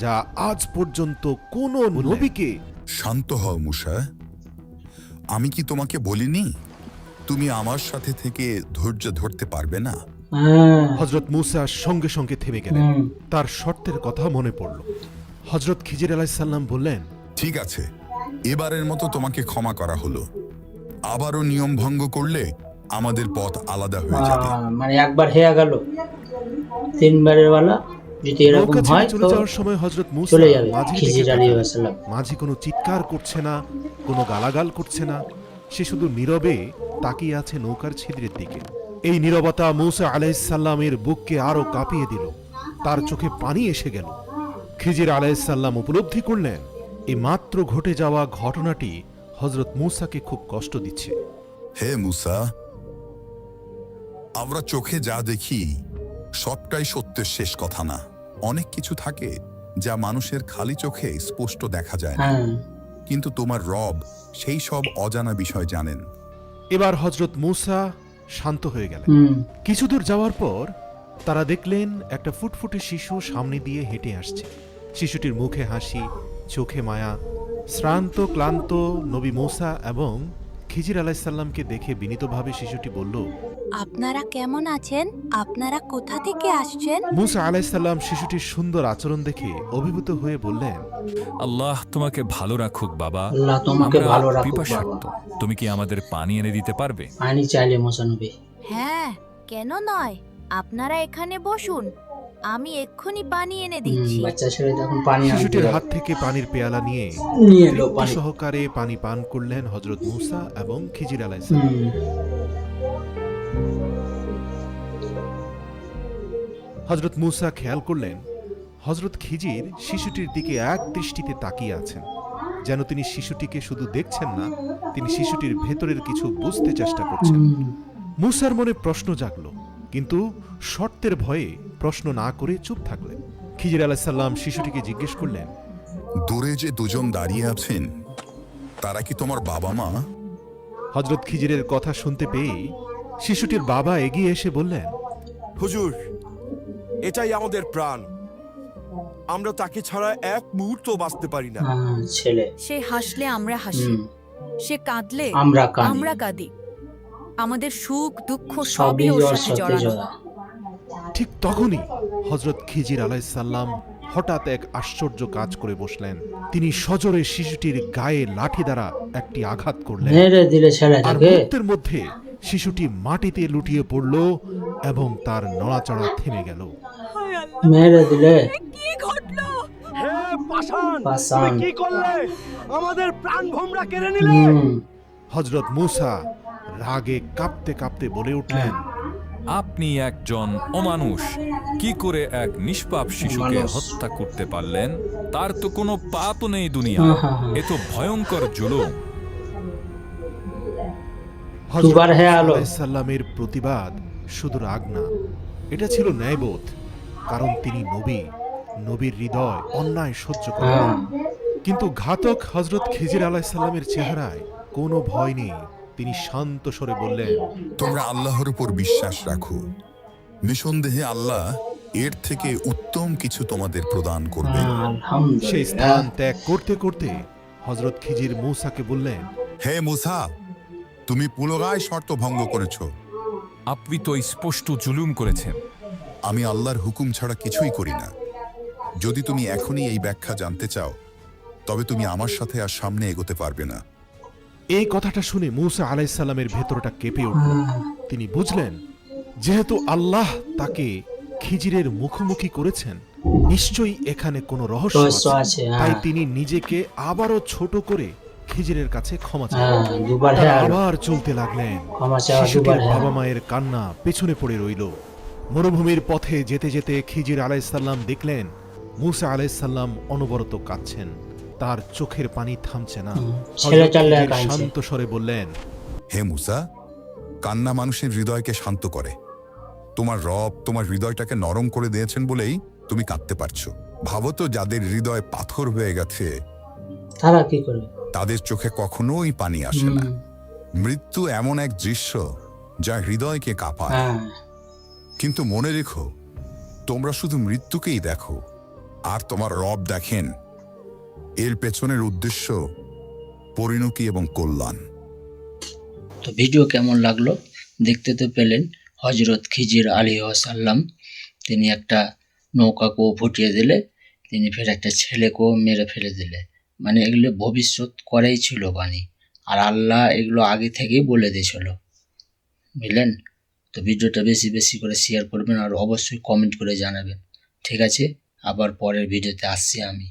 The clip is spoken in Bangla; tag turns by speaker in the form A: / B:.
A: যা আজ পর্যন্ত কোনো নবীকে।
B: শান্ত হও মুসা, আমি কি তোমাকে বলিনি তুমি আমার সাথে থেকে ধৈর্য ধরতে পারবে না?
A: হযরত মূসা সঙ্গে সঙ্গে থেমে গেলেন। তার শর্তের কথা মনে পড়ল। হযরত খিজির আলাইহিস সালাম বললেন,
B: ঠিক আছে, এবারের মতো তোমাকে ক্ষমা করা হলো। আবারও নিয়ম ভঙ্গ করলে আমাদের পথ আলাদা হয়ে যাবে।
C: মানে একবার হেয়া গেল, তিনবারের বেলা যদি এরকম
A: নৌকা ছেড়ে
C: হয়
A: চলে
C: তো
A: যাওয়ার সময় হযরত মূসা
C: চলে যাবে।
A: মাঝির দিকে
C: খিজির
A: তাকালেন।
C: আলাইহিস সালাম
A: মাঝি কোনো চিৎকার করছে না, কোনো গালাগাল করছে না। সে শুধু নীরবে তাকিয়ে আছে নৌকার ছিদ্রের দিকে। এই নীরবতা মূসা আলাইহিস সালামের বুককে আরো কাঁপিয়ে দিল। তার চোখে পানি এসে গেল। খিজির আলাইহিস সালাম উপলব্ধি করলেন এই মাত্র ঘটে যাওয়া ঘটনাটি হযরত মূসাকে খুব কষ্ট দিচ্ছে।
B: হে মুসা, আমরা চোখে যা দেখি সবটাই সত্যের শেষ কথা না। অনেক কিছু থাকে যা মানুষের খালি চোখে স্পষ্ট দেখা যায় না, কিন্তু তোমার রব সেই সব অজানা বিষয় জানেন।
A: এবার হযরত মূসা শান্ত হয়ে গেলেন। কিছু দূর যাওয়ার পর তারা দেখলেন একটা ফুটফুটে শিশু সামনে দিয়ে হেঁটে আসছে। শিশুটির মুখে হাসি, চোখে মায়া। শ্রান্ত ক্লান্ত নবী মূসা এবং খিজির আলাইহিস সালামকে দেখে বিনীতভাবে শিশুটি বলল,
D: আপনারা কেমন আছেন? আপনারা কোথা থেকে আসছেন?
A: মূসা আলাইহিস সালাম শিশুটির সুন্দর আচরণ দেখে অভিভূত হয়ে বললেন,
E: আল্লাহ তোমাকে ভালো রাখুক বাবা।
C: আল্লাহ তোমাকে
E: আমরা
C: ভালো রাখুক
E: পিপাসার্ত।
C: বাবা।
E: তুমি কি আমাদের পানি এনে দিতে পারবে?
C: পানি চাইলে মুসা নবী।
D: হ্যাঁ, কেন নয়? আপনারা এখানে বসুন, আমি এক্ষুনি পানি এনে দিচ্ছি।
C: বাচ্চা ছেলে যখন পানি আনতে
A: শিশুটির
C: যাবে,
A: হাত থেকে পানির পেয়ালা নিয়ে
C: নিয়ে এলো
A: তৃপ্তি
C: পানি।
A: সহকারে পানি পান করলেন হযরত মূসা এবং খিজির আলাইহিস সালাম। হযরত মূসা খেয়াল করলেন হযরত খিজির শিশুটির দিকে এক দৃষ্টিতে তাকিয়ে আছেন, যেন তিনি শিশুটিকে শুধু দেখছেন না, তিনি শিশুটির ভেতরের কিছু বুঝতে চেষ্টা করছেন। মূসার মনে প্রশ্ন জাগল, কিন্তু শর্তের ভয়ে প্রশ্ন না করে চুপ থাকলেন। খিজির আলাইহিস সালাম শিশুটিকে জিজ্ঞেস করলেন,
B: দূরে যে দুজন দাঁড়িয়ে আছেন তারা কি তোমার বাবা মা?
A: হযরত খিজিরের কথা শুনতে পেয়ে শিশুটির বাবা এগিয়ে এসে বললেন,
F: হুজুর, এটাই আমাদের প্রাণ। আমরা তাকে ছাড়া এক মুহূর্ত বাঁচতে পারি না।
C: ছেলে
D: সে হাসলে আমরা হাসি, সে কাঁদলে
C: আমরা কাঁদি।
D: আমরা কাঁদি। আমাদের সুখ দুঃখ
C: সবই
D: সবই ওর
C: ওর
D: সাথে
C: সাথে
D: জড়ানো।
C: জড়া।
A: ঠিক তখনই হযরত খিজির আলাইহিস সালাম হঠাৎ এক আশ্চর্য কাজ করে বসলেন। তিনি সজোরে শিশুটির গায়ে লাঠি দ্বারা একটি আঘাত করলেন।
C: মেরে দিলে
A: আর
C: ছেলেটাকে।
A: মুহূর্তের মধ্যে শিশুটি মাটিতে লুটিয়ে পড়ল এবং তার নড়াচড়া থেমে গেল।
C: মেরে দিলে।
D: কি ঘটলো?
F: হে পাষাণ,
C: পাষাণ।
F: তুমি কি করলে? আমাদের প্রাণ ভোমরা কেড়ে নিলে।
A: হযরত মূসা রাগে কাঁপতে কাঁপতে বলে উঠলেন,
E: আপনি একজন অমানুষ, কি করে এক নিষ্পাপ শিশুকে
C: মানুষ।
E: হত্যা করতে পারলেন? তার তো কোনো পাপও নেই দুনিয়া। এ তো ভয়ঙ্কর জুলুম।
A: হযরত
C: দুবার হে আলো।
A: আলাইহিস সালামের প্রতিবাদ শুধু রাগ না, এটা ছিল ন্যায়বোধ। কারণ তিনি নবী, নবীর হৃদয় অন্যায় সহ্য করে না। কিন্তু ঘাতক হযরত খিজির আলাইহিস সালামের চেহারায় কোনো ভয় নেই। তিনি শান্ত স্বরে বললেন,
B: তোমরা আল্লাহর উপর বিশ্বাস রাখো, নিঃসন্দেহে আল্লাহ এর থেকে উত্তম কিছু তোমাদের প্রদান করবেন।
A: সেই স্থান ত্যাগ করতে করতে হযরত খিজির মূসাকে বললেন,
B: হে মুসা, তুমি পুনরায় শর্ত ভঙ্গ করেছ।
E: আপনি তো স্পষ্ট জুলুম করেছেন।
B: আমি আল্লাহর হুকুম ছাড়া কিছুই করি না। যদি তুমি এখনই এই ব্যাখ্যা জানতে চাও তবে তুমি আমার সাথে আর সামনে এগোতে পারবে না।
A: এই কথাটা শুনে মূসা আলাইহিস সালামের ভেতরটা কেঁপে উঠল। তিনি বুঝলেন যেহেতু আল্লাহ তাকে খিজিরের মুখোমুখি করেছেন, নিশ্চয়ই এখানে কোনো রহস্য আছে। তাই তিনি নিজেকে আবারও ছোট করে খিজিরের কাছে ক্ষমা চাইলেন। তারা আবার চলতে লাগলেন। শিশুটির বাবা মায়ের কান্না পেছনে পড়ে রইল। মরুভূমির পথে যেতে যেতে খিজির আলাইহিস সালাম দেখলেন মূসা আলাইহিস সালাম অনবরত কাঁদছেন। তার চোখের পানি থামছে না। হযরত খিজির শান্ত স্বরে বললেন,
B: হে মুসা, কান্না মানুষের হৃদয়কে শান্ত করে। তোমার রব তোমার হৃদয়টাকে নরম করে দিয়েছেন বলেই তুমি কাঁদতে পারছো। ভাবো তো, যাদের হৃদয় পাথর হয়ে গেছে
C: তারা কি করবে?
B: তাদের চোখে কখনোই পানি আসে না। মৃত্যু এমন এক দৃশ্য যা হৃদয়কে কাঁপায়। কিন্তু মনে রেখো, তোমরা শুধু মৃত্যুকেই দেখো, আর তোমার রব দেখেন এর পেছনের উদ্দেশ্য পরিণতি এবং কল্যাণ।
C: তো ভিডিও কেমন লাগলো দেখতে তো পেলেন, হজরত খিজির আলাইহিসসালাম তিনি একটা নৌকাকেও ফুটিয়ে দিলে, তিনি ফের একটা ছেলেকেও মেরে ফেলে দিলে। মানে এগুলো ভবিষ্যৎ করেই ছিল বাণী, আর আল্লাহ এগুলো আগে থেকেই বলে দিয়েছিল, বুঝলেন? তো ভিডিওটা বেশি বেশি করে শেয়ার করবেন আর অবশ্যই কমেন্ট করে জানাবেন। ঠিক আছে, আবার পরের ভিডিওতে আসছি আমি।